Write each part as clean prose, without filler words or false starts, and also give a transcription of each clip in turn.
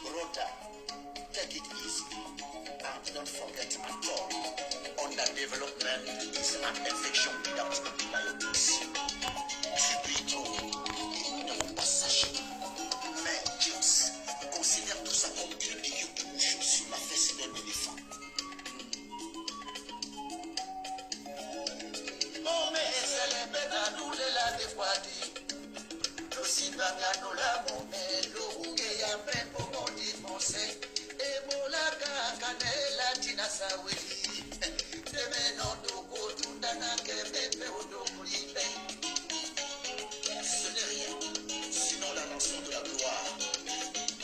Brother, take it easy and don't forget at all. Underdevelopment is an infection without antibiotics. J'oublie trop, ils ne vont pas s'acheter. Mais James, considère tout ça comme une piqûre de mouche sur la fesse d'un éléphant. Oh, mais c'est les bêtes à nous les la dévoiler. Aussi bagano la monnaie, l'orouge ya peine pour mon dimanche. Et mon laga canela tina saweli. Demeno doko tundana kebepe odokulipe. Ce n'est rien, sinon la rançon de la gloire.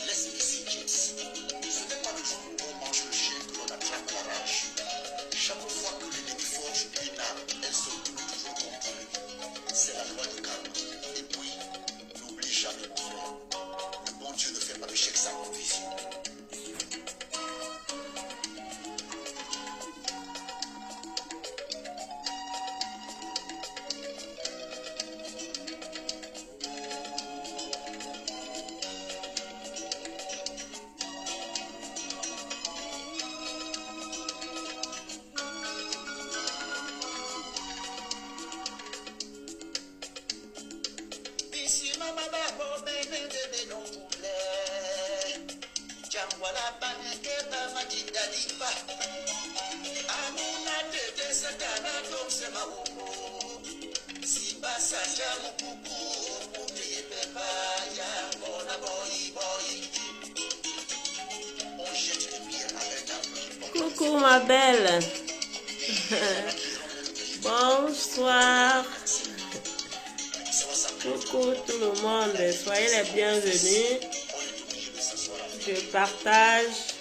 Laisse ici, James. Ce n'est pas le jour où on mange le chien que l'on attrape la rage. Chaque fois que l'ennemi forge une arme, elle se tourne toujours contre lui. C'est la loi du karma. Et puis, n'oublie jamais de faire. Le bon Dieu ne fait pas de chèque sans condition. Coucou ma belle. Bonsoir. Coucou tout le monde. Soyez les bienvenus. Je partage.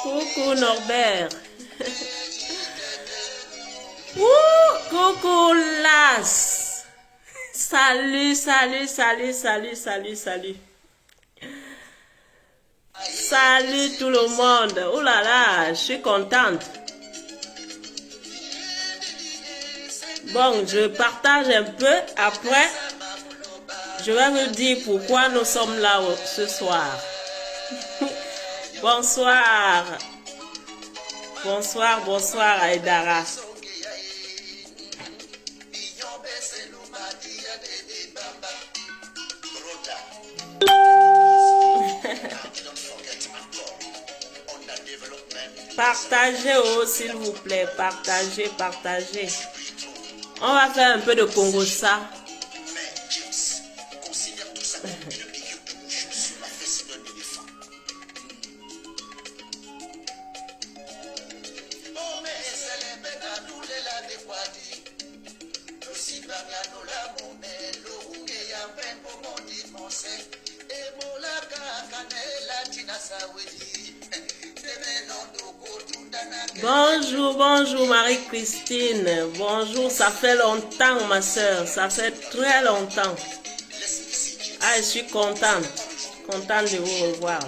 Coucou Norbert. Coucou Las. Salut, salut, salut, salut, salut, salut. Salut tout le monde. Oh là là, je suis contente. Bon, je partage un peu. Après, je vais vous dire pourquoi nous sommes là ce soir. Bonsoir. Bonsoir, bonsoir Aïdara. Partagez oh, s'il vous plaît. Partagez, partagez. On va faire un peu de Congo-ça. Bonjour, bonjour Marie-Christine. Bonjour, ça fait longtemps ma soeur. Ça fait très longtemps. Ah, je suis contente. Contente de vous revoir.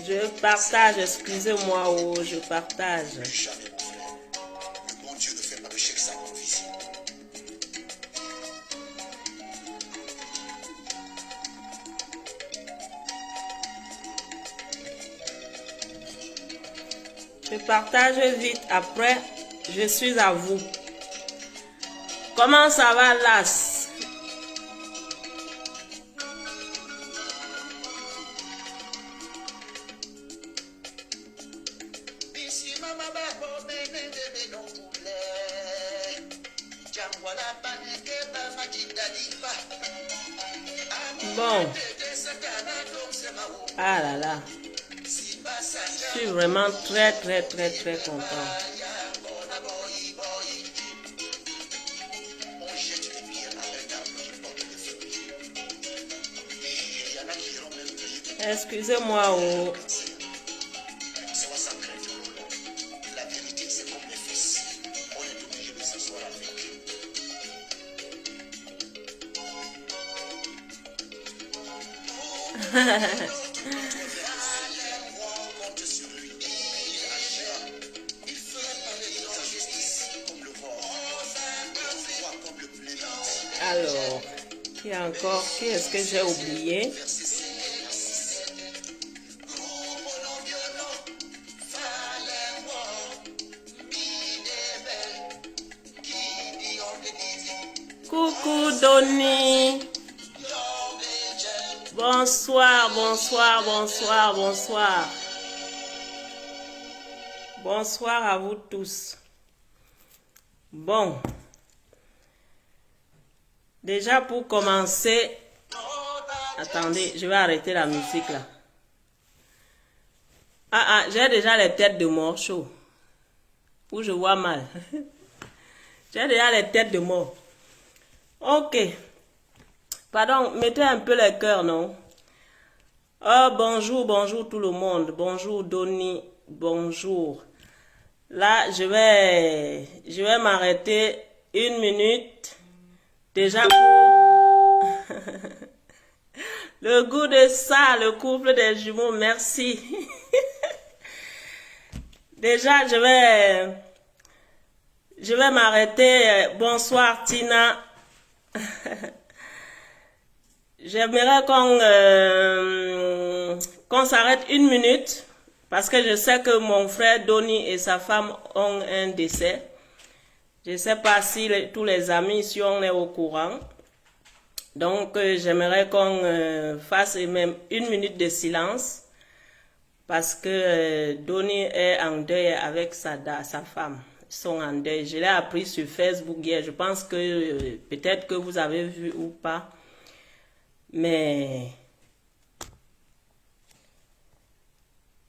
Je partage, excusez-moi, oh, je partage. Je partage vite, après, je suis à vous. Comment ça va, Las? Bon. Ah là là. Je suis vraiment très content. Excusez-moi. Oh. Sois sans crainte, Lolo. La vérité, c'est comme les fils. On est obligé de s'asseoir avec eux. Compte sur lui. Il agira. Il fera pareil dans la justice comme le vol. Le roi comme le plaisir. Alors, qui est encore? Qui est-ce que j'ai oublié? Verset 5 à 6. Coucou Donny. Bonsoir, bonsoir, bonsoir, bonsoir. Bonsoir à vous tous. Bon. Déjà pour commencer, attendez, je vais arrêter la musique là. J'ai déjà les têtes de mort chaud. Où je vois mal. J'ai déjà les têtes de mort. Ok. Pardon, mettez un peu les cœurs, non? Oh, bonjour, bonjour tout le monde. Bonjour Donny, bonjour. Là, je vais m'arrêter 1 minute. Déjà pour le goût de ça, le couple des jumeaux, merci. Déjà, je vais m'arrêter. Bonsoir Tina. J'aimerais qu'on s'arrête 1 minute parce que je sais que mon frère Donny et sa femme ont un décès. Je ne sais pas si tous les amis ici on est au courant. Donc j'aimerais qu'on fasse même 1 minute de silence parce que Donny est en deuil avec sa femme. Ils sont en deuil. Je l'ai appris sur Facebook hier. Je pense que peut-être que vous avez vu ou pas. Mais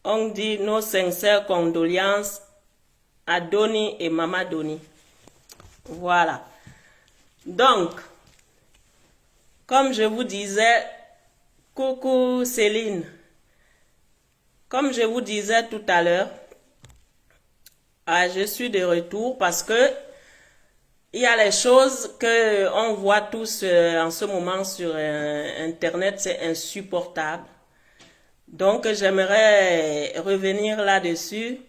on dit nos sincères condoléances à Donny et Maman Donny. Voilà. Donc, comme je vous disais, coucou Céline. Comme je vous disais tout à l'heure, je suis de retour parce que il y a les choses que on voit tous en ce moment sur Internet, c'est insupportable. Donc, j'aimerais revenir là-dessus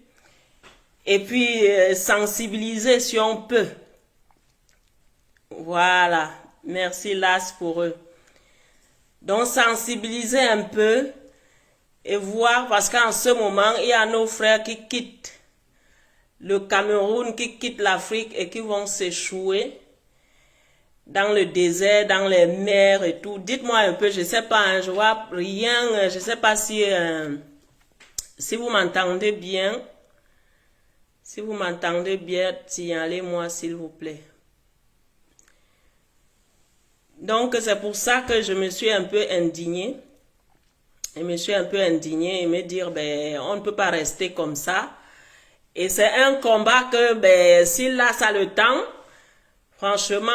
et puis sensibiliser si on peut. Voilà, merci Las pour eux. Donc, sensibiliser un peu et voir, parce qu'en ce moment, il y a nos frères qui quittent le Cameroun, qui quittent l'Afrique et qui vont s'échouer dans le désert, dans les mers et tout. Dites-moi un peu, je sais pas, hein, je vois rien, je sais pas si vous m'entendez bien. Si vous m'entendez bien, signalez-moi s'il vous plaît. Donc c'est pour ça que je me suis un peu indignée. Je me suis un peu indignée et me dire, ben, on ne peut pas rester comme ça. Et c'est un combat que, ben, s'il a ça le temps, franchement,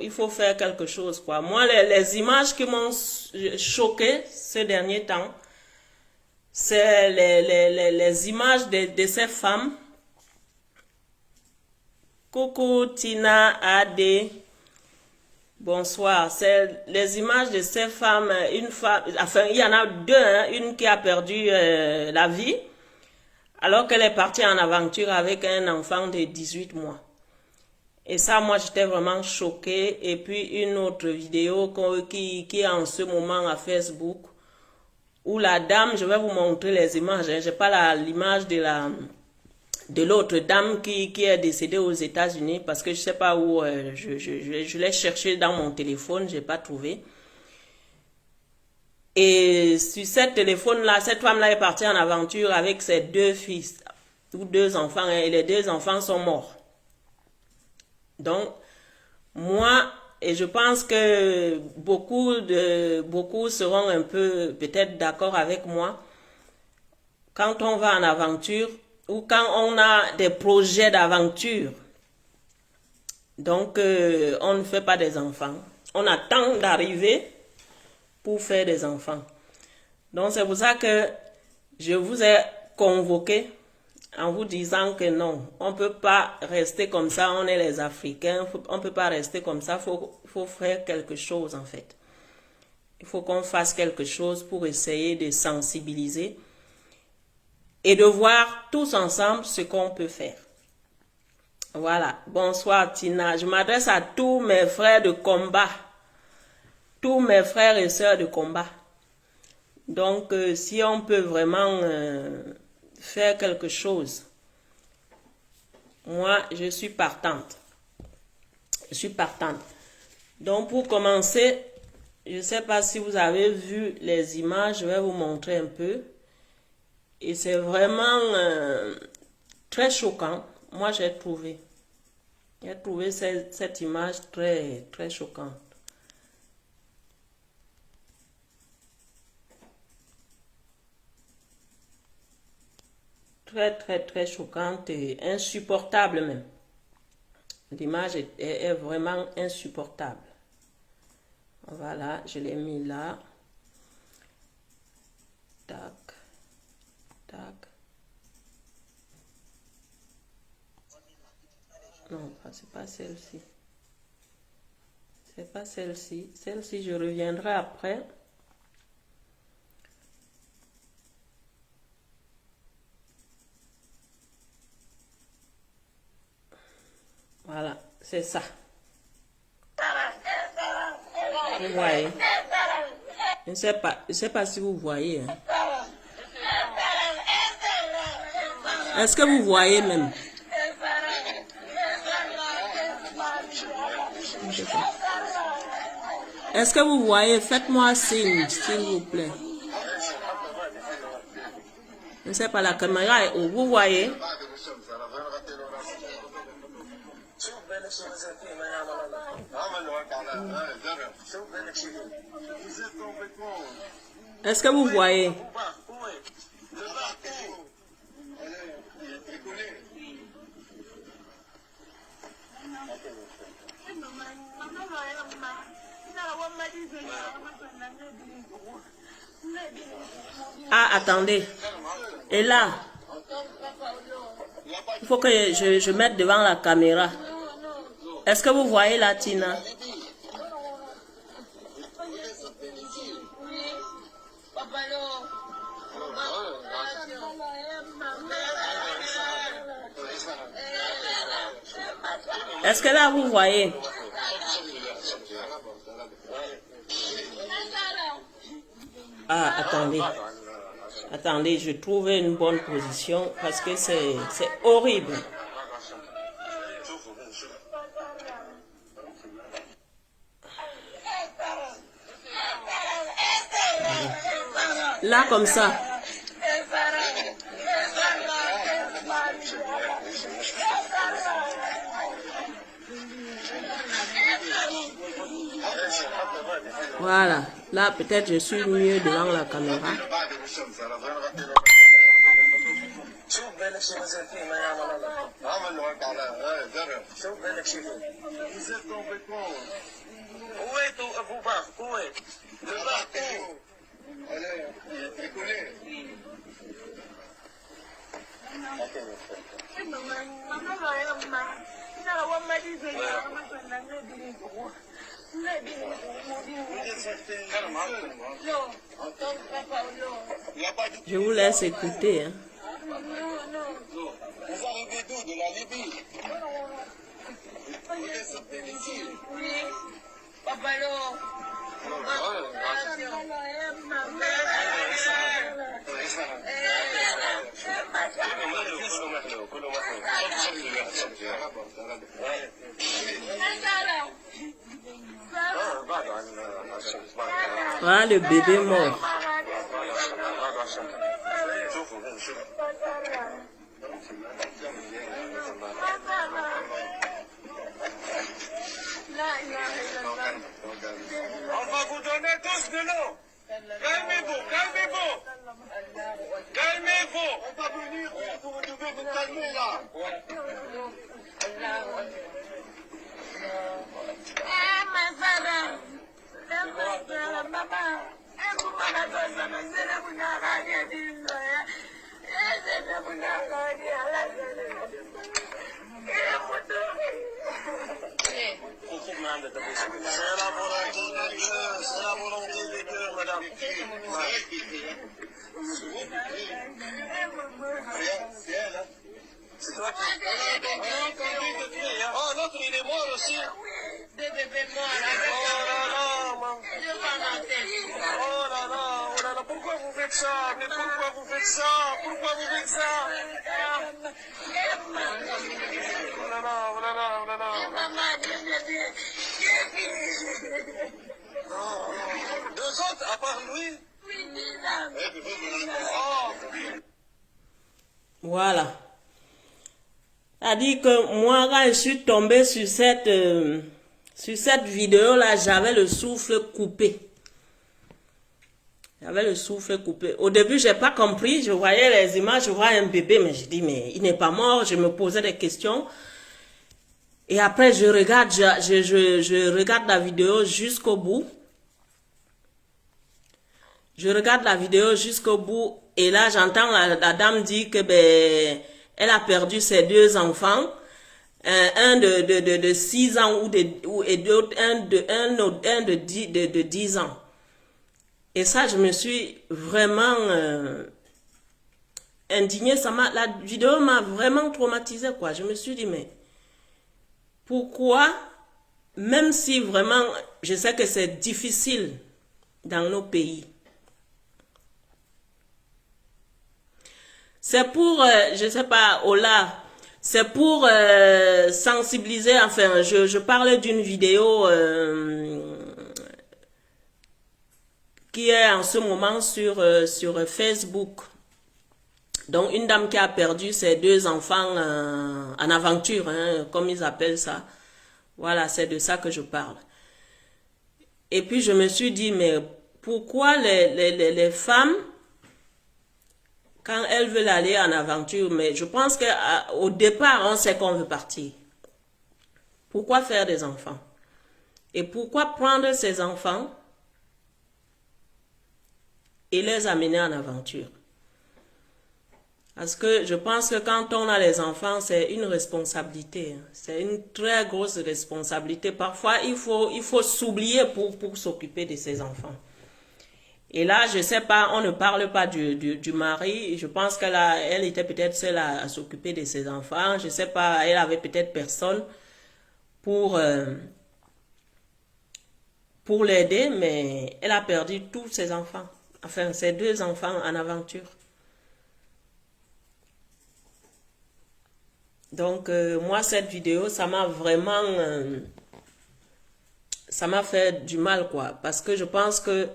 il faut faire quelque chose, quoi. Moi, les images qui m'ont choqué ces derniers temps, c'est les images de ces femmes. Coucou Tina Adé. Bonsoir. C'est les images de ces femmes. Une femme, enfin, il y en a deux, hein, une qui a perdu la vie, alors qu'elle est partie en aventure avec un enfant de 18 mois. Et ça, moi, j'étais vraiment choquée. Et puis, une autre vidéo qui est en ce moment à Facebook, où la dame, je vais vous montrer les images, hein, je n'ai pas l'image de l'autre dame qui est décédée aux États-Unis, parce que je ne sais pas où, je l'ai cherché dans mon téléphone, je n'ai pas trouvé. Et sur ce téléphone-là, cette femme-là est partie en aventure avec ses 2 fils, ou 2 enfants, et les 2 enfants sont morts. Donc, moi, et je pense que beaucoup seront un peu peut-être d'accord avec moi, quand on va en aventure, ou quand on a des projets d'aventure, donc on ne fait pas des enfants. On attend d'arriver pour faire des enfants. Donc c'est pour ça que je vous ai convoqué en vous disant que non, on ne peut pas rester comme ça, on est les Africains, on ne peut pas rester comme ça, faut faire quelque chose en fait. Il faut qu'on fasse quelque chose pour essayer de sensibiliser et de voir tous ensemble ce qu'on peut faire. Voilà, bonsoir Tina, je m'adresse à tous mes frères de combat, tous mes frères et sœurs de combat. Donc, si on peut vraiment faire quelque chose, moi, je suis partante. Je suis partante. Donc, pour commencer, je ne sais pas si vous avez vu les images, je vais vous montrer un peu. Et c'est vraiment très choquant. Moi, j'ai trouvé cette image très, très choquante. Très, très, très choquante et insupportable même. L'image est vraiment insupportable. Voilà, je l'ai mis là. Tac, tac. Non, c'est pas celle-ci. C'est pas celle-ci. Celle-ci, je reviendrai après. Voilà, c'est ça. Vous voyez? Je ne sais pas si vous voyez. Hein. Est-ce que vous voyez même? Est-ce que vous voyez? Faites-moi signe, s'il vous plaît. Je ne sais pas, la caméra est où? Vous voyez? Est-ce que vous voyez? Ah, attendez. Et là, il faut que je mette devant la caméra. Est-ce que vous voyez la Tina? Est-ce que là vous voyez? Ah, attendez. Attendez, je trouve une bonne position parce que c'est horrible. Là, comme ça. Voilà. Là, peut-être je suis mieux devant la caméra. Je vous laisse écouter. Hein. Vous arrivez d'où? De la Libye? Vous êtes sorti d'ici? Oui. Voilà le bébé mort. On va vous donner tous de l'eau. Calmez-vous, calmez-vous. Calmez-vous. On va venir, vous devez vous calmer là. C'est la volonté de Dieu, madame. C'est toi qui... Oh, l'autre, il est mort aussi. Des bébés morts. Oh là là, maman. Oh là là, oh là là, pourquoi vous faites ça? Mais pourquoi vous faites ça? Pourquoi vous faites ça? Oh là là, oh là là, oh là là. Oh, deux autres, à part lui? Oh. Voilà. C'est-à-dire que moi, quand je suis tombée sur cette vidéo-là, j'avais le souffle coupé. J'avais le souffle coupé. Au début, j'ai pas compris. Je voyais les images, je voyais un bébé, mais je dis, mais il n'est pas mort. Je me posais des questions. Et après, je regarde la vidéo jusqu'au bout. Je regarde la vidéo jusqu'au bout. Et là, j'entends la dame dire que, ben, elle a perdu ses deux enfants. Un de 6 ans et d'autre, un de 10 ans. Et ça, je me suis vraiment indignée. La vidéo m'a vraiment traumatisée, quoi. Je me suis dit, mais pourquoi, même si vraiment, je sais que c'est difficile dans nos pays, c'est pour, je sais pas, Ola, c'est pour sensibiliser, enfin, je parle d'une vidéo qui est en ce moment sur Facebook. Donc, une dame qui a perdu ses deux enfants en aventure, hein, comme ils appellent ça. Voilà, c'est de ça que je parle. Et puis, je me suis dit, mais pourquoi les femmes, quand elles veulent aller en aventure, mais je pense qu'au départ, on sait qu'on veut partir. Pourquoi faire des enfants? Et pourquoi prendre ces enfants et les amener en aventure? Parce que je pense que quand on a les enfants, c'est une responsabilité. C'est une très grosse responsabilité. Parfois, il faut s'oublier pour s'occuper de ses enfants. Et là, je sais pas, on ne parle pas du mari. Je pense elle était peut-être seule à s'occuper de ses enfants. Je sais pas, elle avait peut-être personne pour l'aider, mais elle a perdu tous ses enfants. Enfin, ses deux enfants en aventure. Donc, moi, cette vidéo, ça m'a vraiment... ça m'a fait du mal, quoi. Parce que je pense que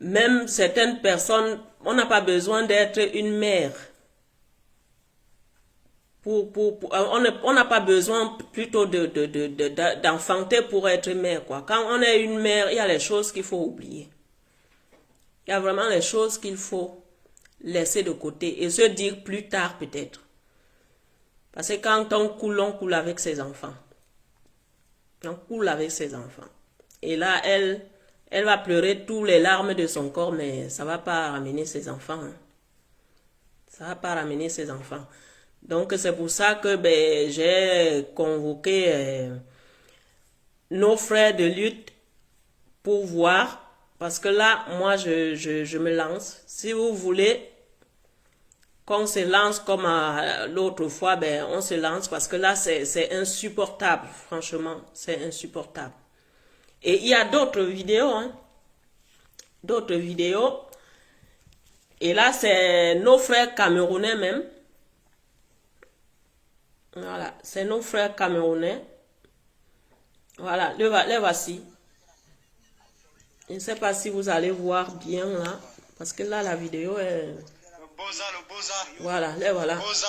même certaines personnes, on n'a pas besoin d'être une mère. On n'a pas besoin plutôt d'enfanter pour être mère, quoi. Quand on est une mère, il y a les choses qu'il faut oublier. Il y a vraiment les choses qu'il faut laisser de côté et se dire plus tard peut-être. Parce que quand on coule avec ses enfants. On coule avec ses enfants. Et là, elle va pleurer tous les larmes de son corps, mais ça ne va pas ramener ses enfants. Hein. Ça ne va pas ramener ses enfants. Donc, c'est pour ça que j'ai convoqué nos frères de lutte pour voir. Parce que là, moi, je me lance. Si vous voulez qu'on se lance comme l'autre fois, on se lance parce que là, c'est insupportable. Franchement, c'est insupportable. Et il y a d'autres vidéos, hein. D'autres vidéos. Et là, c'est nos frères camerounais même. Voilà, c'est nos frères camerounais. Voilà, les voici. Je ne sais pas si vous allez voir bien là. Parce que là, la vidéo est... Le Boza. Voilà, les voilà. Boza.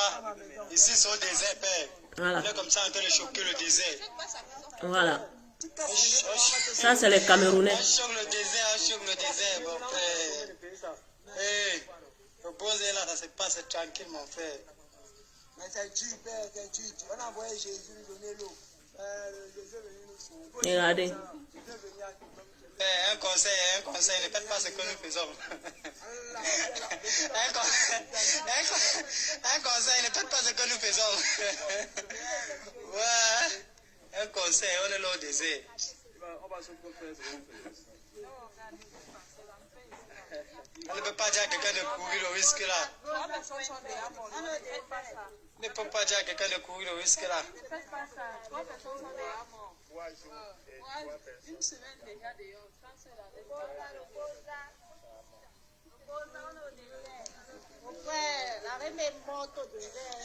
Ici, c'est au désert, père. Voilà. On est comme ça en train de choquer le désert. Voilà. Ça, c'est les Camerounais. On choque le désert, mon frère. Hey, le Boza là, ça se passe tranquille, mon frère. Mais c'est Dieu, père, c'est Dieu. On a envoyé Jésus lui donner l'eau. Regardez. Un conseil, ne faites pas ce que nous faisons. Un conseil, ne faites pas ce que nous faisons. Ouais, un conseil, on est là au désert. On ne peut pas dire à quelqu'un de courir le risque là. On ne peut pas dire à quelqu'un de courir le risque là. Une semaine déjà dehors. Mon frère, la reine est morte au désert.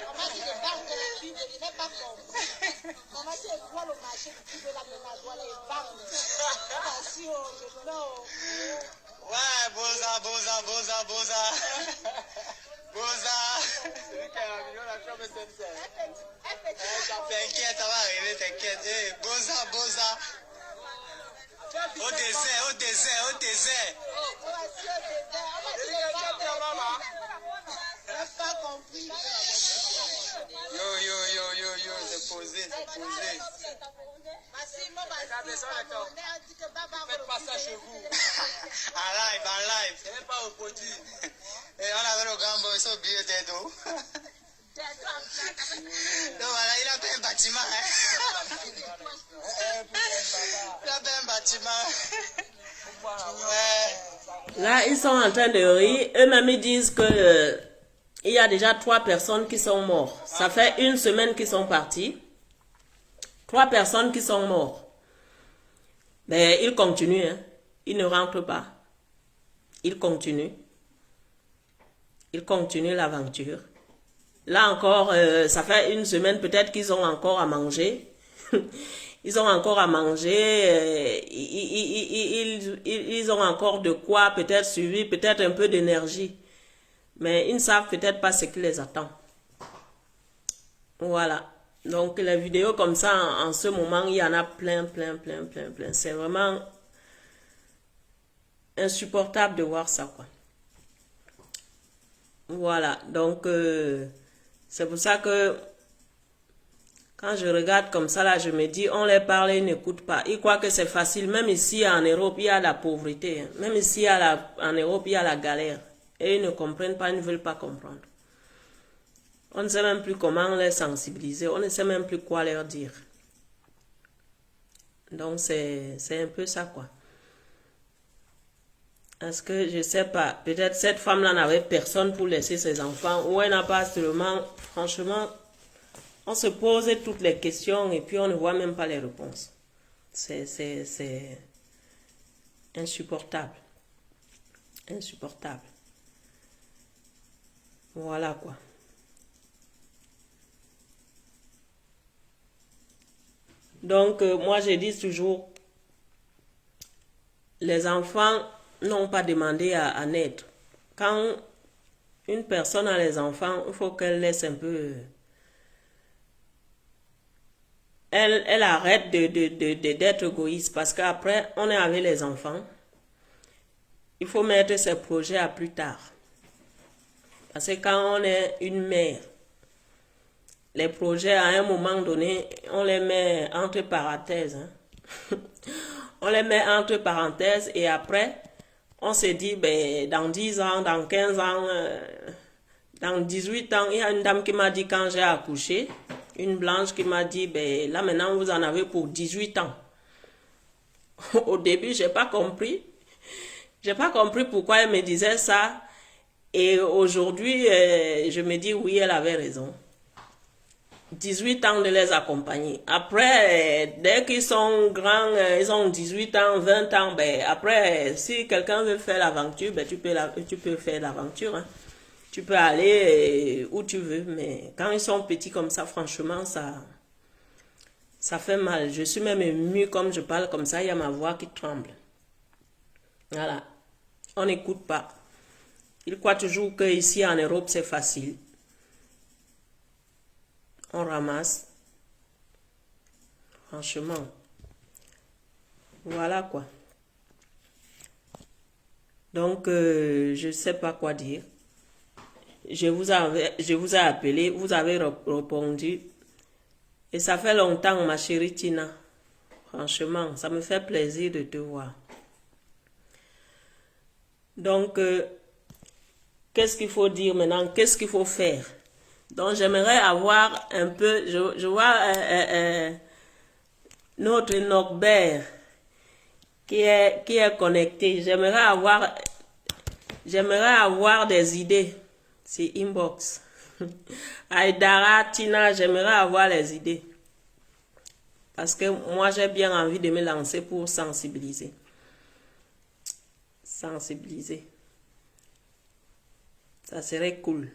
Comment tu débarques de la Bible, je n'ai pas compris. Comment tu vois le marché du de la ménage, les banques. Attention, je pleure. Ouais, Boza. Celui qui a la million, la chambre SNCF. T'inquiète, ça va arriver, t'inquiète. Hey, Boza. Au désert. Yo, c'est posé. Faites pas ça chez vous. En live. C'est même pas au produit. Et on avait le grand boy, ils ont oublié d'être d'eau. Donc voilà, il a fait un bâtiment. Il a fait un bâtiment. Là, ils sont en train de rire. Eux-mêmes, ils disent que il y a déjà 3 personnes qui sont mortes. Ça fait 1 semaine qu'ils sont partis. 3 personnes qui sont mortes. Mais ils continuent. Hein. Ils ne rentrent pas. Ils continuent l'aventure. Là encore, ça fait 1 semaine, peut-être qu'ils ont encore à manger. Ils ont encore à manger. Ils ont encore de quoi peut-être suivre, peut-être un peu d'énergie. Mais ils ne savent peut-être pas ce qui les attend. Voilà. Donc, les vidéos comme ça, en ce moment, il y en a plein. C'est vraiment insupportable de voir ça, quoi. Voilà. Donc, c'est pour ça que quand je regarde comme ça, là, je me dis, on les parle et ils n'écoutent pas. Ils croient que c'est facile. Même ici, en Europe, il y a la pauvreté. Hein. Même ici, en Europe, il y a la galère. Et ils ne comprennent pas, ils ne veulent pas comprendre. On ne sait même plus comment les sensibiliser. On ne sait même plus quoi leur dire. Donc, c'est un peu ça, quoi. Parce que, je ne sais pas, peut-être cette femme-là n'avait personne pour laisser ses enfants. Ou elle n'a pas seulement, franchement, on se pose toutes les questions et puis on ne voit même pas les réponses. C'est insupportable. Insupportable. Voilà, quoi. Donc, moi, je dis toujours, les enfants n'ont pas demandé à naître. Quand une personne a les enfants, il faut qu'elle laisse un peu... Elle arrête d'être égoïste parce qu'après, on est avec les enfants. Il faut mettre ses projets à plus tard. Parce que quand on est une mère, les projets, à un moment donné, on les met entre parenthèses. Hein. On les met entre parenthèses et après, on se dit, ben, dans 10 ans, dans 15 ans, dans 18 ans, il y a une dame qui m'a dit quand j'ai accouché, une blanche qui m'a dit, ben, là maintenant, vous en avez pour 18 ans. Au début, je n'ai pas compris. Je n'ai pas compris pourquoi elle me disait ça. Et aujourd'hui, je me dis, oui, elle avait raison. 18 ans de les accompagner. Après, dès qu'ils sont grands, ils ont 18 ans, 20 ans, ben, après, si quelqu'un veut faire l'aventure, ben, tu peux faire l'aventure. Hein. Tu peux aller où tu veux, mais quand ils sont petits comme ça, franchement, ça fait mal. Je suis même émue comme je parle comme ça, il y a ma voix qui tremble. Voilà. On n'écoute pas. Ils croient toujours qu'ici en Europe, c'est facile. On ramasse. Franchement. Voilà quoi. Donc, je ne sais pas quoi dire. Je vous ai appelé, vous avez répondu. Et ça fait longtemps, ma chérie Tina. Franchement, ça me fait plaisir de te voir. Donc, qu'est-ce qu'il faut dire maintenant? Qu'est-ce qu'il faut faire? Donc, j'aimerais avoir un peu... Je vois notre Norbert qui est connecté. J'aimerais avoir des idées. C'est inbox. Aïdara, Tina, j'aimerais avoir les idées. Parce que moi, j'ai bien envie de me lancer pour sensibiliser. Sensibiliser. Ça serait cool.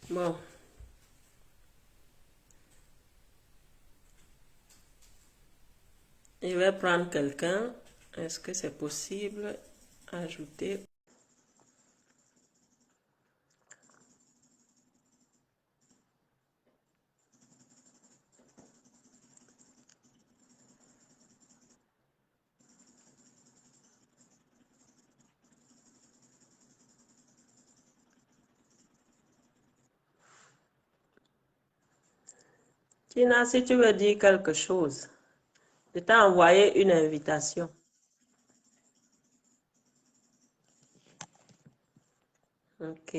Bon. Je vais prendre quelqu'un. Est-ce que c'est possible? Ajouter. Tina, si tu veux dire quelque chose, je t'ai envoyé une invitation. Ok.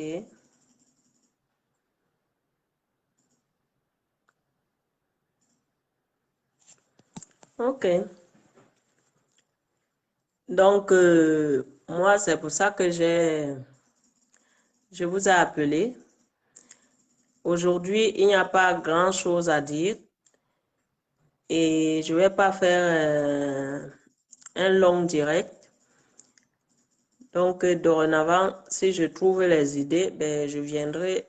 Ok. Donc, moi, c'est pour ça que je vous ai appelé. Aujourd'hui, il n'y a pas grand-chose à dire et je ne vais pas faire un long direct. Donc, dorénavant, si je trouve les idées, ben, je viendrai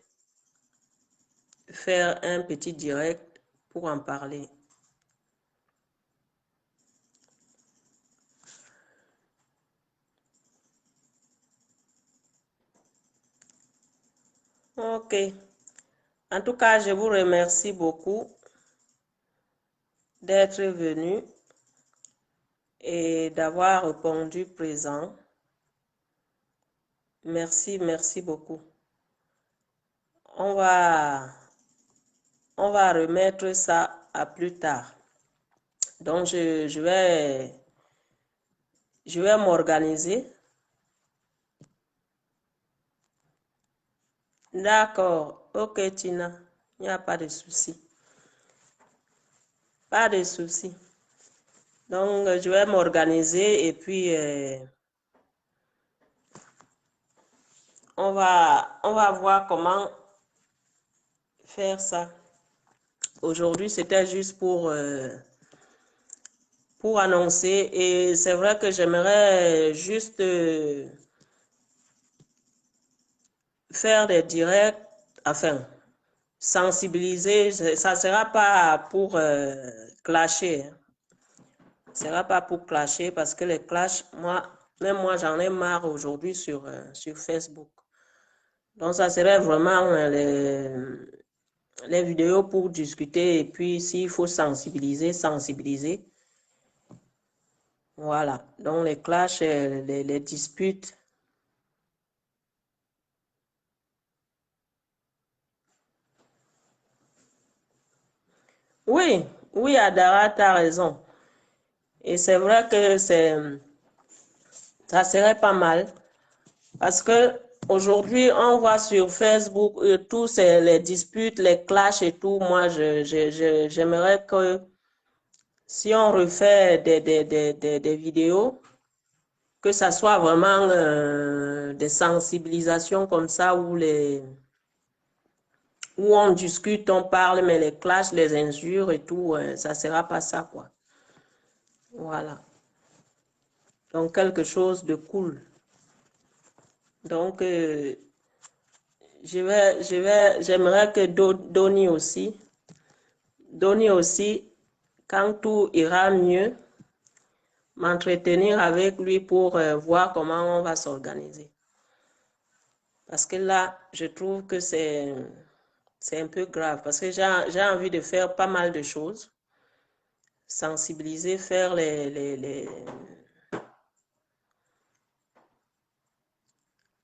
faire un petit direct pour en parler. Ok. En tout cas, je vous remercie beaucoup d'être venu et d'avoir répondu présent. Merci, merci beaucoup. On va remettre ça à plus tard. Donc, je vais m'organiser. D'accord. Ok, Tina. Il n'y a pas de souci. Pas de souci. Donc, je vais m'organiser et puis on va voir comment faire ça. Aujourd'hui, c'était juste pour annoncer et c'est vrai que j'aimerais juste faire des directs, enfin, sensibiliser. Ça ne sera pas pour clasher. Ce ne sera pas pour clasher parce que les clashs, même moi, j'en ai marre aujourd'hui sur Facebook. Donc, ça serait vraiment les vidéos pour discuter et puis s'il faut sensibiliser. Voilà. Donc, les clashs, les disputes. Oui, oui, Adara, tu as raison. Et c'est vrai que ça serait pas mal. Parce que aujourd'hui, on voit sur Facebook tous les disputes, les clashs et tout. Moi, j'aimerais que si on refait des vidéos, que ça soit vraiment des sensibilisations comme ça où on discute, on parle, mais les clashs, les injures et tout, ça ne sera pas ça, quoi. Voilà. Donc, quelque chose de cool. Donc, j'aimerais que Donny aussi, quand tout ira mieux, m'entretenir avec lui pour voir comment on va s'organiser. Parce que là, je trouve que c'est un peu grave. Parce que j'ai envie de faire pas mal de choses. Sensibiliser, faire les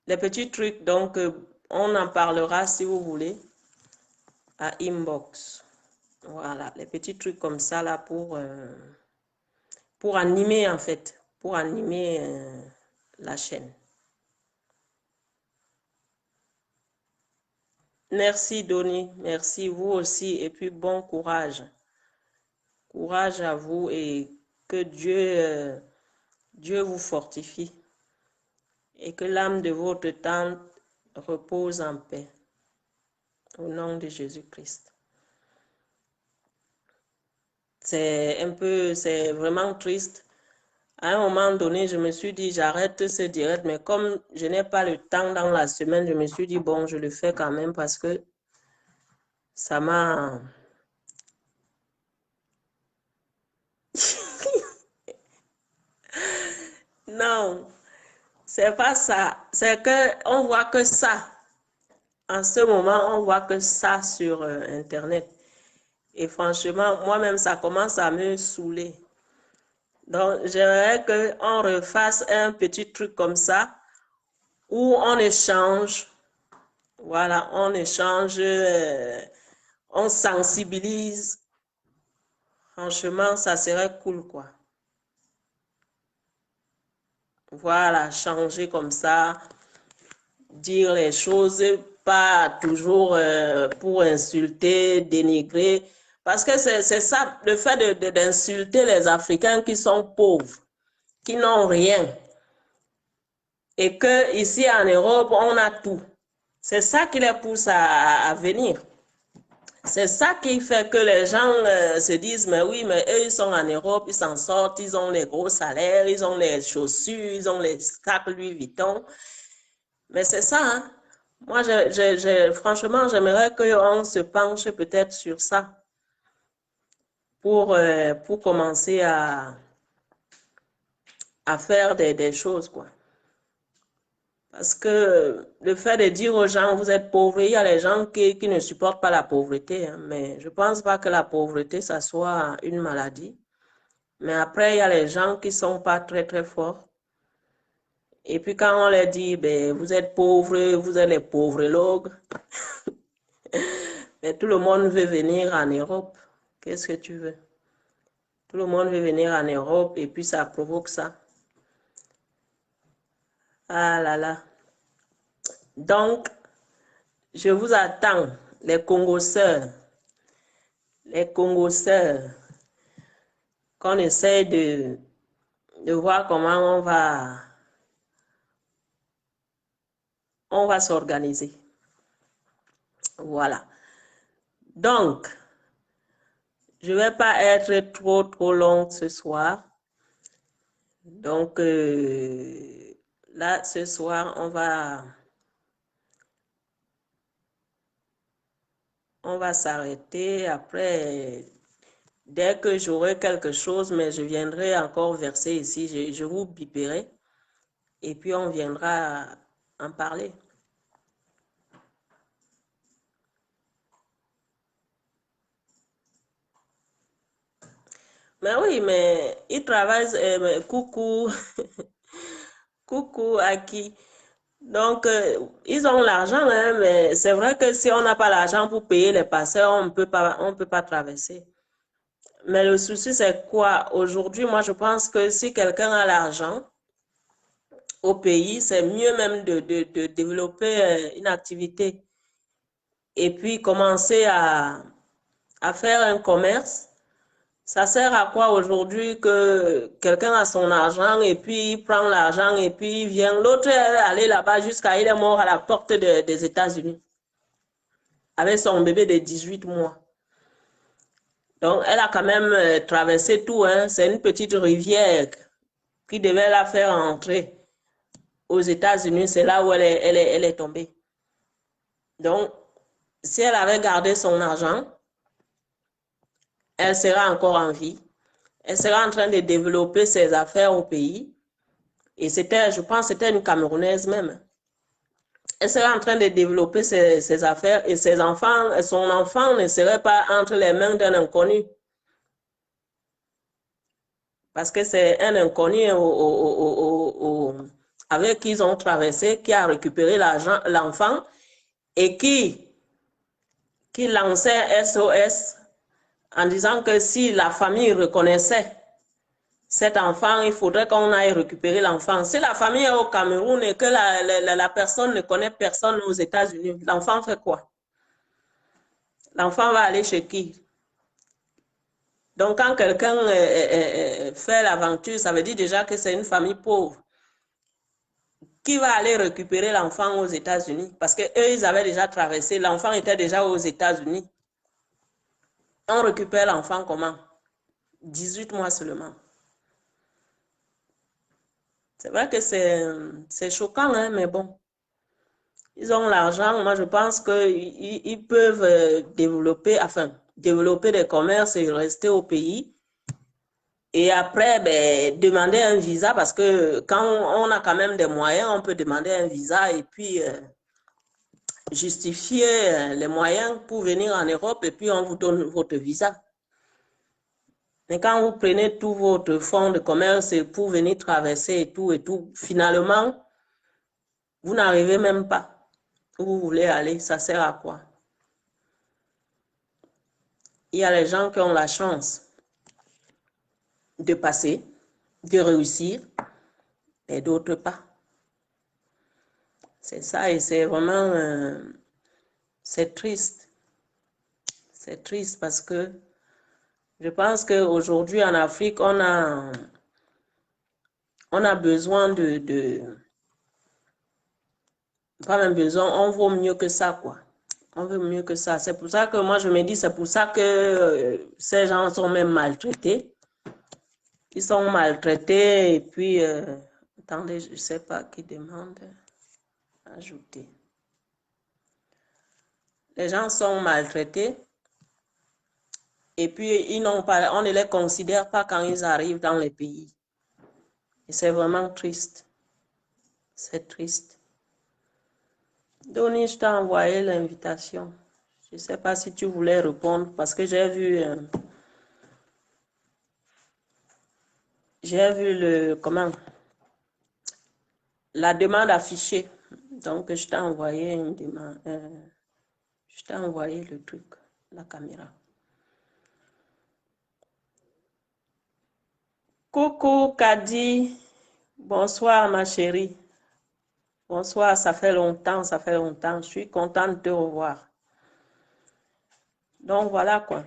petits trucs. Donc, on en parlera si vous voulez. à inbox. Voilà, les petits trucs comme ça là pour animer en fait, pour animer la chaîne. Merci Doni, merci vous aussi et puis bon courage. Courage à vous et que Dieu vous fortifie et que l'âme de votre tante repose en paix. Au nom de Jésus-Christ. C'est vraiment triste. À un moment donné, je me suis dit, j'arrête ce direct, mais comme je n'ai pas le temps dans la semaine, je me suis dit, bon, je le fais quand même parce que ça m'a... Non, c'est pas ça. C'est que on voit que ça. En ce moment, on voit que ça sur Internet. Et franchement, moi-même, ça commence à me saouler. Donc, j'aimerais qu'on refasse un petit truc comme ça où on échange. Voilà, on échange, on sensibilise. Franchement, ça serait cool, quoi. Voilà, changer comme ça, dire les choses, pas toujours pour insulter, dénigrer. Parce que c'est ça, le fait d'insulter les Africains qui sont pauvres, qui n'ont rien. Et que ici en Europe, on a tout. C'est ça qui les pousse à venir. C'est ça qui fait que les gens se disent, mais oui, mais eux, ils sont en Europe, ils s'en sortent, ils ont les gros salaires, ils ont les chaussures, ils ont les sacs Louis Vuitton. Mais c'est ça, hein. Moi, franchement, j'aimerais qu'on se penche peut-être sur ça pour commencer à faire des choses, quoi. Parce que le fait de dire aux gens, vous êtes pauvres, il y a les gens qui ne supportent pas la pauvreté, hein, mais je ne pense pas que la pauvreté, ça soit une maladie. Mais après, il y a les gens qui ne sont pas très, très forts. Et puis quand on leur dit, ben, vous êtes pauvres, vous êtes les pauvres logres, mais tout le monde veut venir en Europe. Qu'est-ce que tu veux? Tout le monde veut venir en Europe et puis ça provoque ça. Ah là là. Donc, je vous attends, les Congos-sœurs. Les Congos-sœurs. Qu'on essaie de voir comment on va s'organiser. Voilà. Donc, je ne vais pas être trop longue ce soir. Donc, là, ce soir, on va s'arrêter. Après, dès que j'aurai quelque chose, mais je viendrai encore verser ici, je vous biperai. Et puis, on viendra en parler. Mais oui, mais ils travaillent, coucou, coucou à qui? Donc, ils ont l'argent, hein, mais c'est vrai que si on n'a pas l'argent pour payer les passeurs, on peut pas traverser. Mais le souci, c'est quoi? Aujourd'hui, moi, je pense que si quelqu'un a l'argent au pays, c'est mieux même de développer une activité et puis commencer à faire un commerce. Ça sert à quoi aujourd'hui que quelqu'un a son argent et puis il prend l'argent et puis il vient. L'autre est allé là-bas jusqu'à il est mort à la porte des États-Unis avec son bébé de 18 mois. Donc, elle a quand même traversé tout. Hein. C'est une petite rivière qui devait la faire entrer aux États-Unis. C'est là où elle est tombée. Donc, si elle avait gardé son argent, elle sera encore en vie. Elle sera en train de développer ses affaires au pays. Et c'était, je pense, c'était une Camerounaise même. Elle sera en train de développer ses affaires et ses enfants, son enfant ne serait pas entre les mains d'un inconnu. Parce que c'est un inconnu avec qui ils ont traversé, qui a récupéré l'argent, l'enfant et qui qui lançait un SOS en disant que si la famille reconnaissait cet enfant, il faudrait qu'on aille récupérer l'enfant. Si la famille est au Cameroun et que la personne ne connaît personne aux États-Unis, l'enfant fait quoi? L'enfant va aller chez qui? Donc, quand quelqu'un fait l'aventure, ça veut dire déjà que c'est une famille pauvre. Qui va aller récupérer l'enfant aux États-Unis? Parce qu'eux, ils avaient déjà traversé. L'enfant était déjà aux États-Unis. On récupère l'enfant comment? 18 mois seulement. C'est vrai que c'est choquant, hein, mais bon. Ils ont l'argent. Moi, je pense qu'ils peuvent développer des commerces et rester au pays. Et après, ben, demander un visa parce que quand on a quand même des moyens, on peut demander un visa et puis justifier les moyens pour venir en Europe et puis on vous donne votre visa. Mais quand vous prenez tout votre fonds de commerce pour venir traverser et tout, finalement, vous n'arrivez même pas où vous voulez aller. Ça sert à quoi? Il y a les gens qui ont la chance de passer, de réussir, et d'autres pas. C'est ça et c'est vraiment, c'est triste. C'est triste parce que je pense qu'aujourd'hui en Afrique, on a besoin pas même besoin, on vaut mieux que ça, quoi. On veut mieux que ça. C'est pour ça que moi, je me dis, c'est pour ça que ces gens sont même maltraités. Ils sont maltraités et puis, attendez, je ne sais pas qui demande ajouter. Les gens sont maltraités et puis ils n'ont pas, on ne les considère pas quand ils arrivent dans les pays. Et c'est vraiment triste. C'est triste. Doni, je t'ai envoyé l'invitation. Je ne sais pas si tu voulais répondre parce que j'ai vu la demande affichée. Donc, je t'ai envoyé une demande. Je t'ai envoyé le truc, la caméra. Coucou, Kadi. Bonsoir, ma chérie. Bonsoir, ça fait longtemps, ça fait longtemps. Je suis contente de te revoir. Donc, voilà quoi.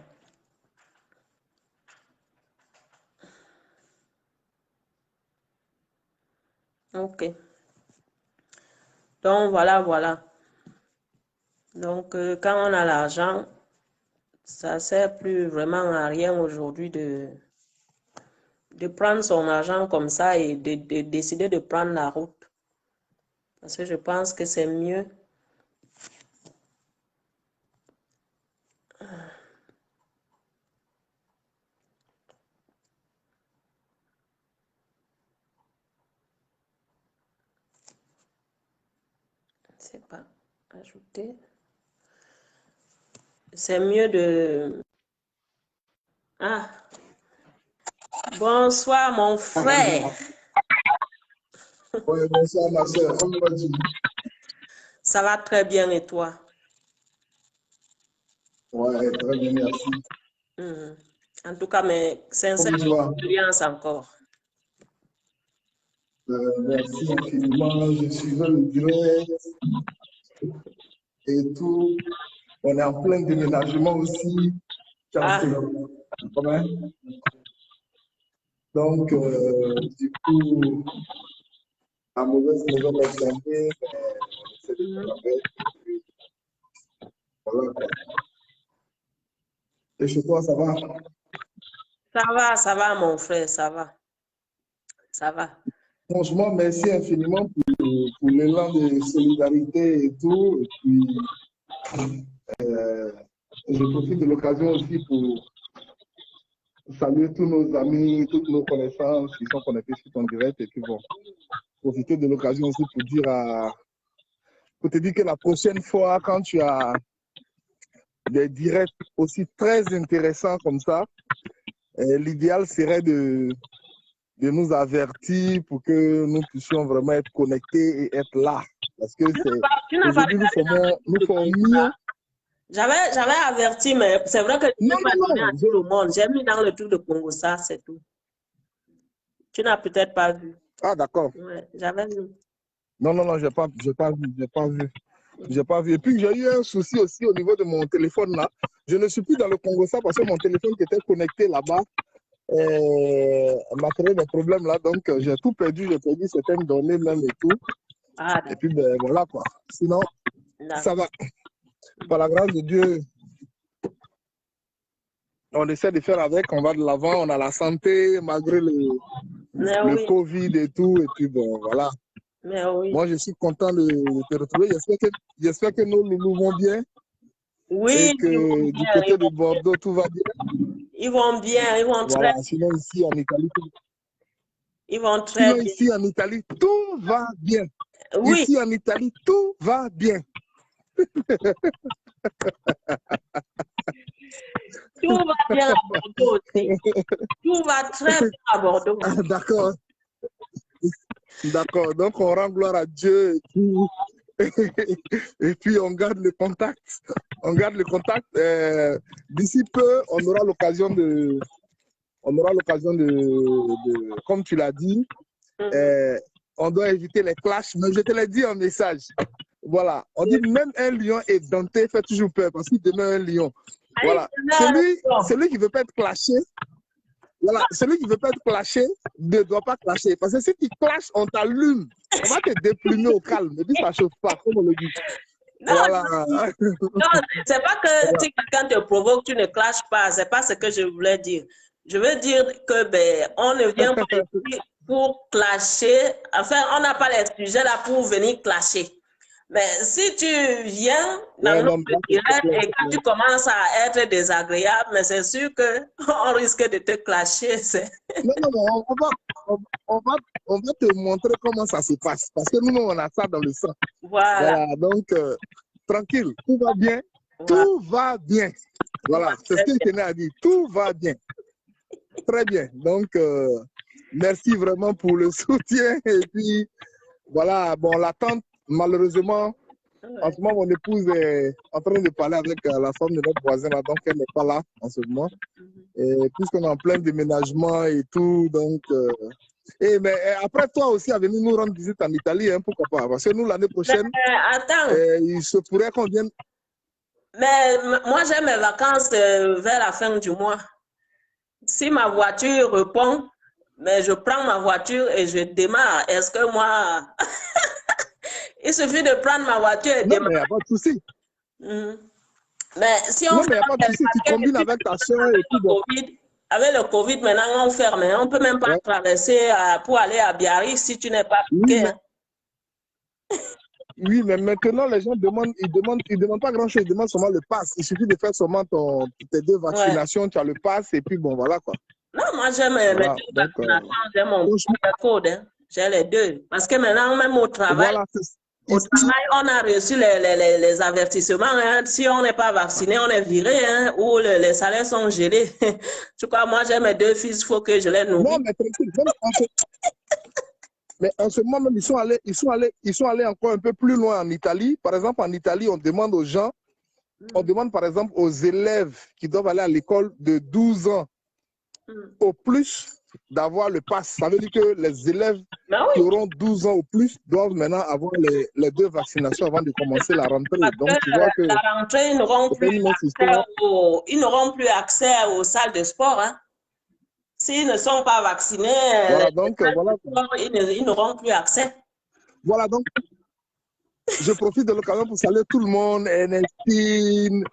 Ok. Donc, voilà. Donc, quand on a l'argent, ça ne sert plus vraiment à rien aujourd'hui de prendre son argent comme ça et de décider de prendre la route. Parce que je pense que c'est mieux. C'est pas ajouter. C'est mieux de... Ah. Bonsoir, mon frère. Oui, bonsoir, ma soeur. Comment vas-tu? Ça va très bien et toi? Oui, très bien, merci. En tout cas, mes sincères condoléances encore. Merci infiniment. Je suivais le direct et tout. On est en plein déménagement aussi. Donc, du coup, à mauvaise nouvelle est tombée, c'est le travail. Voilà. Et chez toi, ça va? Ça va, mon frère, ça va. Ça va. Franchement, merci infiniment pour l'élan de solidarité et tout. Et puis, je profite de l'occasion aussi pour saluer tous nos amis, toutes nos connaissances qui sont connectés sur ton direct. Et puis bon, profiter de l'occasion aussi pour te dire que la prochaine fois, quand tu as des directs aussi très intéressants comme ça, l'idéal serait de nous avertir pour que nous puissions vraiment être connectés et être là. Parce que aujourd'hui, nous formons mieux. J'avais averti, mais c'est vrai que je Non, n'ai pas non, donné à non. tout le monde. J'ai mis dans le truc de Congo, ça, c'est tout. Tu n'as peut-être pas vu. Ah, d'accord. Ouais, j'avais vu. Non, non, non, j'ai pas vu. J'ai pas vu. Et puis, j'ai eu un souci aussi au niveau de mon téléphone là. Je ne suis plus dans le Congo ça parce que mon téléphone qui était connecté là-bas m'a créé des problèmes là. Donc, j'ai tout perdu. J'ai perdu certaines données même et tout. Ah, Et puis, ben, voilà quoi. Sinon, ça va. Par la grâce de Dieu, on essaie de faire avec. On va de l'avant. On a la santé malgré le Covid et tout. Et puis, bon, voilà. Mais oui. Moi, je suis content de te retrouver. J'espère que nos loulous vont bien. Oui, et que du côté de Bordeaux, tout va bien. Ils vont bien, ils vont Voilà, très bien. sinon ici en Italie, Ils vont très bien. ici en Italie, tout va bien. Oui. Ici en Italie, tout va bien. Tout va bien à Bordeaux aussi. Tout va très bien à Bordeaux. D'accord. D'accord. Donc, on rend gloire à Dieu et puis on garde le contact. On garde le contact. D'ici peu, on aura l'occasion de, comme tu l'as dit, on doit éviter les clashs. Mais je te l'ai dit en message. Voilà. On dit même un lion édenté fait toujours peur parce qu'il demeure un lion. Voilà. Celui qui ne veut pas être clashé, voilà, celui qui ne veut pas être clashé ne doit pas clasher. Parce que si tu clashes, on t'allume. On va te déplumer au calme. Et puis ça ne chauffe pas, comme on le dit. Non, voilà. Non, c'est pas que si quelqu'un te provoque, tu ne clashes pas. C'est pas ce que je voulais dire. Je veux dire que on ne vient pas ici pour clasher. Enfin, on n'a pas les sujets là pour venir clasher. Mais si tu viens dans notre direct et que tu commences à être désagréable, mais c'est sûr qu'on risque de te clasher. Non, non, non, on va te montrer comment ça se passe. Parce que nous, on a ça dans le sang. Voilà. Donc, tranquille, tout va bien. Voilà. Tout va bien. Voilà, c'est ce que je tenais à dire. Tout va bien. Très bien. Donc, merci vraiment pour le soutien. Et puis, voilà, bon, l'attente, malheureusement, en ce moment, mon épouse est en train de parler avec la femme de notre voisin, là, donc elle n'est pas là en ce moment. Et puisqu'on est en plein déménagement et tout, donc... mais après, toi aussi, à venir nous rendre visite en Italie, hein, pourquoi pas? Parce que nous, l'année prochaine, il se pourrait qu'on vienne... Mais moi, j'ai mes vacances vers la fin du mois. Si ma voiture répond, mais je prends ma voiture et je démarre. Est-ce que moi... Il suffit de prendre ma voiture et démarrer. Non, mais il n'y a pas de souci. Mais si on non, mais il n'y a pas de souci. Tu combines avec ta soeur et tout. Avec le Covid, maintenant, on ferme. On ne peut même pas traverser pour aller à Biarritz si tu n'es pas piqué. Oui, mais maintenant, les gens demandent, ils demandent pas grand-chose. Ils demandent seulement le pass. Il suffit de faire seulement tes 2 vaccinations, tu as le pass et puis bon, voilà quoi. Non, moi, j'ai mes 2 vaccinations, j'ai mon code. Hein. J'ai les 2. Parce que maintenant, même au travail, on a reçu les avertissements. Hein. Si on n'est pas vacciné, on est viré hein, ou les salaires sont gelés. Tu vois, moi, j'ai mes 2 fils, il faut que je les nourrisse. Non, mais mais en ce moment même, ils sont allés encore un peu plus loin en Italie. Par exemple, en Italie, on demande aux gens, on demande par exemple aux élèves qui doivent aller à l'école de 12 ans au plus d'avoir le pass. Ça veut dire que les élèves qui auront 12 ans au plus doivent maintenant avoir les 2 vaccinations avant de commencer la rentrée. Donc, tu vois que la rentrée, ils n'auront plus accès aux salles de sport. Hein. S'ils ne sont pas vaccinés, voilà, donc, ils n'auront plus accès. Voilà, donc, je profite de l'occasion pour saluer tout le monde, Ernestine,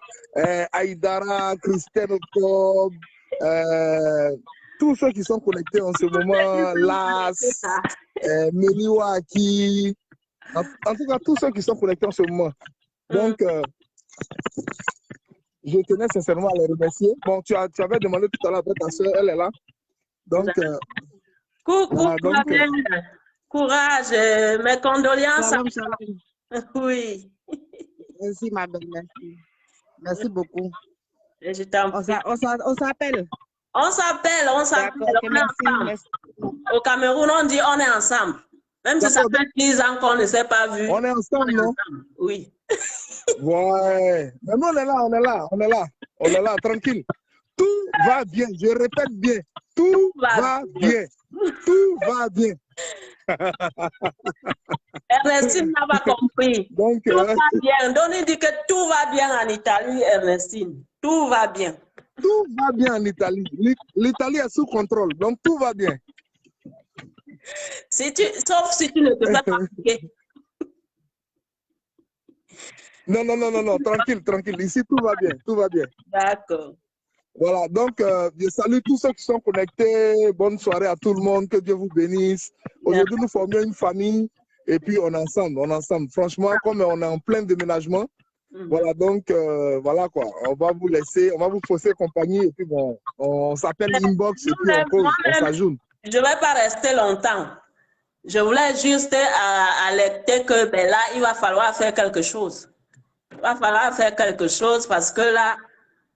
Aïdara, Christine Okob, tous ceux qui sont connectés en ce moment, Las, Meliwaki, en tout cas, tous ceux qui sont connectés en ce moment. Donc, je tenais sincèrement à les remercier. Bon, tu avais demandé tout à l'heure à ta soeur, elle est là. Donc, courage, mes condoléances. Salam, salam. Oui. Merci, ma belle, merci. Merci beaucoup. Je t'en prie. On s'appelle. On s'appelle. Okay, merci. Au Cameroun, on dit on est ensemble. Même si ça D'accord, fait 10 ans qu'on ne s'est pas vu. on est ensemble, non? Oui. Ouais. Mais nous, on est là, on est là, on est là. On est là, tranquille. Tout va bien, je répète bien. Tout va bien. Tout va bien. Ernestine n'a pas compris. Donc, Tout va bien. Donnez dit que tout va bien en Italie, Ernestine. Tout va bien. tout va bien en Italie. L'Italie est sous contrôle, donc tout va bien. Sauf si tu ne te fais pas piquer. Non, non, non, non, non, tranquille, tranquille. Ici, tout va bien, tout va bien. D'accord. Voilà, donc je salue tous ceux qui sont connectés. Bonne soirée à tout le monde, que Dieu vous bénisse. Aujourd'hui, nous formons une famille et puis on est ensemble, on est ensemble. Franchement, comme on est en plein déménagement, voilà, donc voilà quoi. On va vous laisser, on va vous fausser compagnie et puis bon, on s'appelle inbox et puis on cause, on s'ajoute. Je ne vais pas rester longtemps. Je voulais juste alerter que ben là, il va falloir faire quelque chose. Il va falloir faire quelque chose parce que là,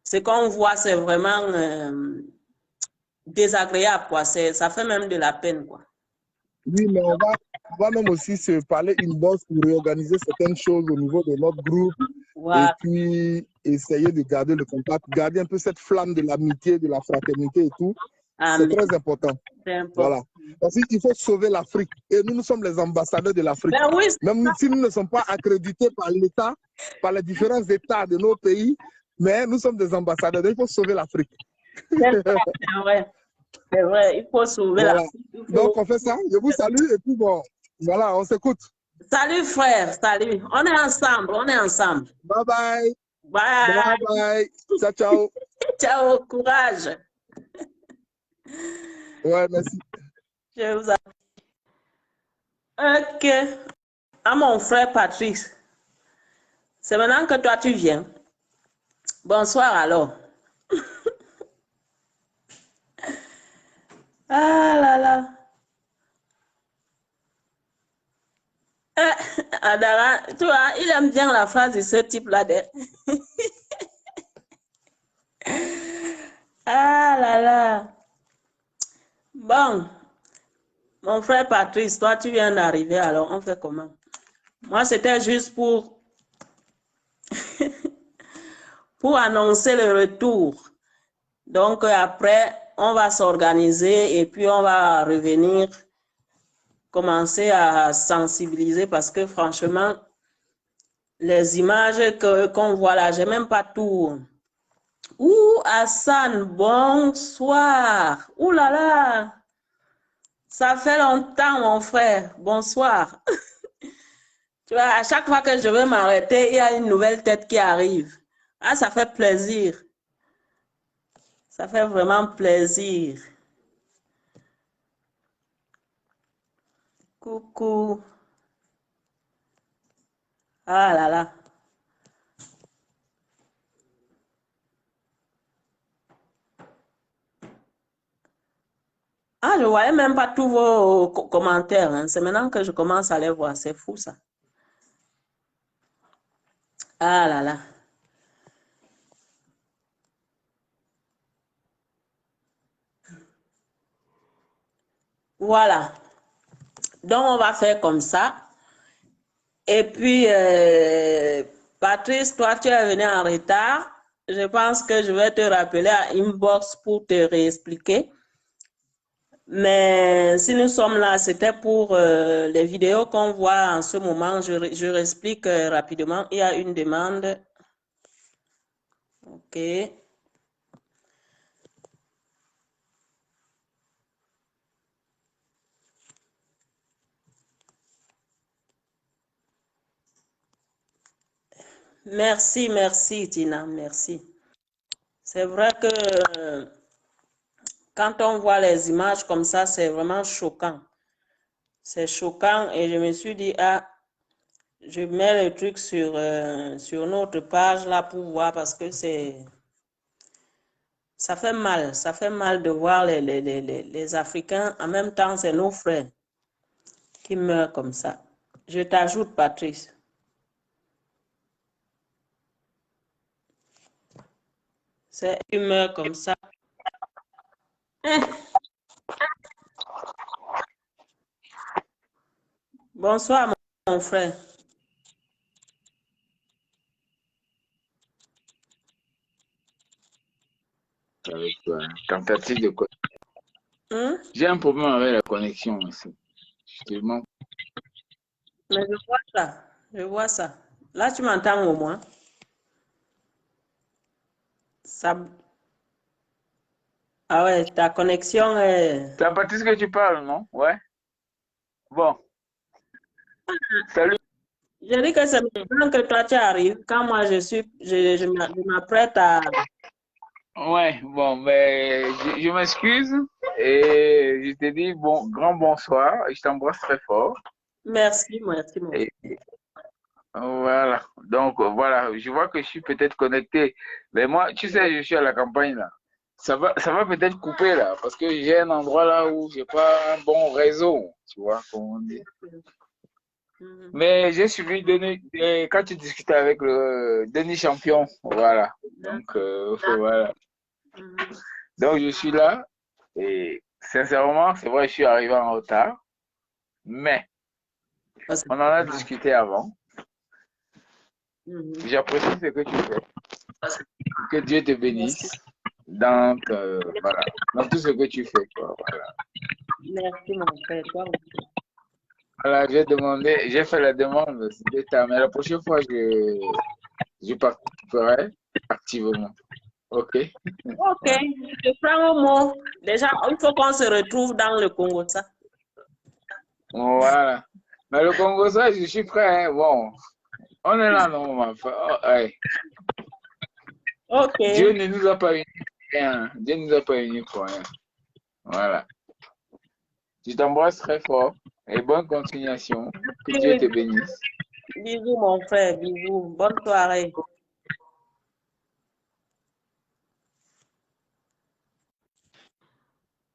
ce qu'on voit, c'est vraiment désagréable, quoi. Ça fait même de la peine, quoi. Oui, mais on va même aussi se parler inbox pour réorganiser certaines choses au niveau de notre groupe. Voilà. Et puis essayer de garder le contact, garder un peu cette flamme de l'amitié, de la fraternité et tout. C'est très important. Voilà. Parce qu'il faut sauver l'Afrique. Et nous sommes les ambassadeurs de l'Afrique. Ben oui, même si nous ne sommes pas accrédités par l'État, par les différents États de nos pays, mais nous sommes des ambassadeurs. Il faut sauver l'Afrique. C'est vrai. C'est vrai, il faut sauver l'Afrique. Donc, on fait ça. Je vous salue et puis bon, voilà, on s'écoute. Salut frère, salut. On est ensemble, on est ensemble. Bye bye. Bye. Bye bye. Ciao, ciao. Ciao, courage. Ouais, merci. Je vous en... Ok. À mon frère Patrice. C'est maintenant que toi tu viens. Bonsoir alors. Ah là là. Adara, tu vois, il aime bien la phrase de ce type-là. Ah là là. Bon. Mon frère Patrice, toi, tu viens d'arriver, alors on fait comment? Moi, c'était juste pour annoncer le retour. Donc, après, on va s'organiser et puis on va revenir, commencer à sensibiliser parce que franchement, les images qu'on voit là, j'ai même pas tout. Ouh, Hassan, bonsoir. Ouh là là. Ça fait longtemps, mon frère. Bonsoir. Tu vois, à chaque fois que je veux m'arrêter, il y a une nouvelle tête qui arrive. Ah, ça fait plaisir. Ça fait vraiment plaisir. Coucou. Ah là là. Ah, je ne voyais même pas tous vos commentaires. Hein. C'est maintenant que je commence à les voir. C'est fou, ça. Ah là là. Voilà. Donc, on va faire comme ça. Et puis, Patrice, toi, tu es venu en retard. Je pense que je vais te rappeler à inbox pour te réexpliquer. Mais si nous sommes là, c'était pour les vidéos qu'on voit en ce moment. Je réexplique rapidement. Il y a une demande. OK. Merci, merci, Tina, merci. C'est vrai que quand on voit les images comme ça, c'est vraiment choquant. C'est choquant et je me suis dit, ah, je mets le truc sur notre page là pour voir parce que ça fait mal de voir les Africains. En même temps, c'est nos frères qui meurent comme ça. Je t'ajoute, Patrice. C'est qui meurent comme ça. Bonsoir, mon frère. Avec toi. Tentative de connexion. Hein? J'ai un problème avec la connexion aussi. Justement. Mais je vois ça. Je vois ça. Là, tu m'entends au moins. Ça... Ah ouais, ta connexion est... C'est à partir que tu parles, non? Ouais. Bon. Salut. Je dis que c'est maintenant que toi, tu arrives. Quand moi, je m'apprête à... Ouais, bon, mais je m'excuse et je te dis bon, grand bonsoir. Je t'embrasse très fort. Merci, mon frère. Et voilà. Donc, voilà. Je vois que je suis peut-être connecté. Mais moi, tu sais, je suis à la campagne là. Ça va peut-être couper là, parce que j'ai un endroit là où j'ai pas un bon réseau, tu vois, comme on dit. Mais j'ai suivi Denis, quand tu discutais avec le Denis Champion, voilà. Donc, voilà. Donc, je suis là et sincèrement, c'est vrai, je suis arrivé en retard, mais on en a discuté avant. J'apprécie ce que tu fais. Que Dieu te bénisse dans, voilà, dans tout ce que tu fais, quoi, voilà. Merci, mon frère. Toi aussi. Voilà, j'ai fait la demande de ta, mais la prochaine fois, je participerai activement. OK? Ok, je prends un mot. Déjà, il faut qu'on se retrouve dans le Congo, ça. Voilà. Mais le Congo, ça, je suis prêt, hein. Bon, on est là, non, ma femme. Oh, ouais. Ok. Dieu ne nous a pas unis pour rien. Dieu ne nous a pas unis pour rien. Voilà. Je t'embrasse très fort et bonne continuation. Que Dieu te bénisse. Bisous, mon frère. Bisous. Bonne soirée.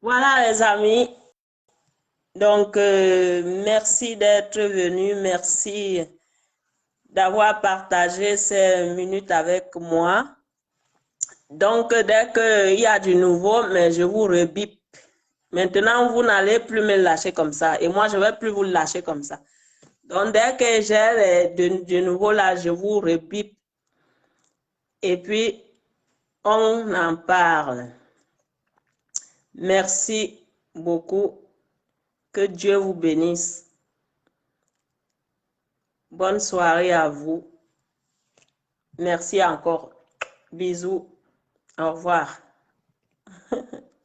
Voilà, les amis. Donc, merci d'être venus. Merci d'avoir partagé ces minutes avec moi. Donc, dès qu'il y a du nouveau, mais je vous rebip. Maintenant, vous n'allez plus me lâcher comme ça. Et moi, je ne vais plus vous lâcher comme ça. Donc, dès que j'ai du nouveau là, je vous rebip. Et puis, on en parle. Merci beaucoup. Que Dieu vous bénisse. Bonne soirée à vous. Merci encore. Bisous. Au revoir.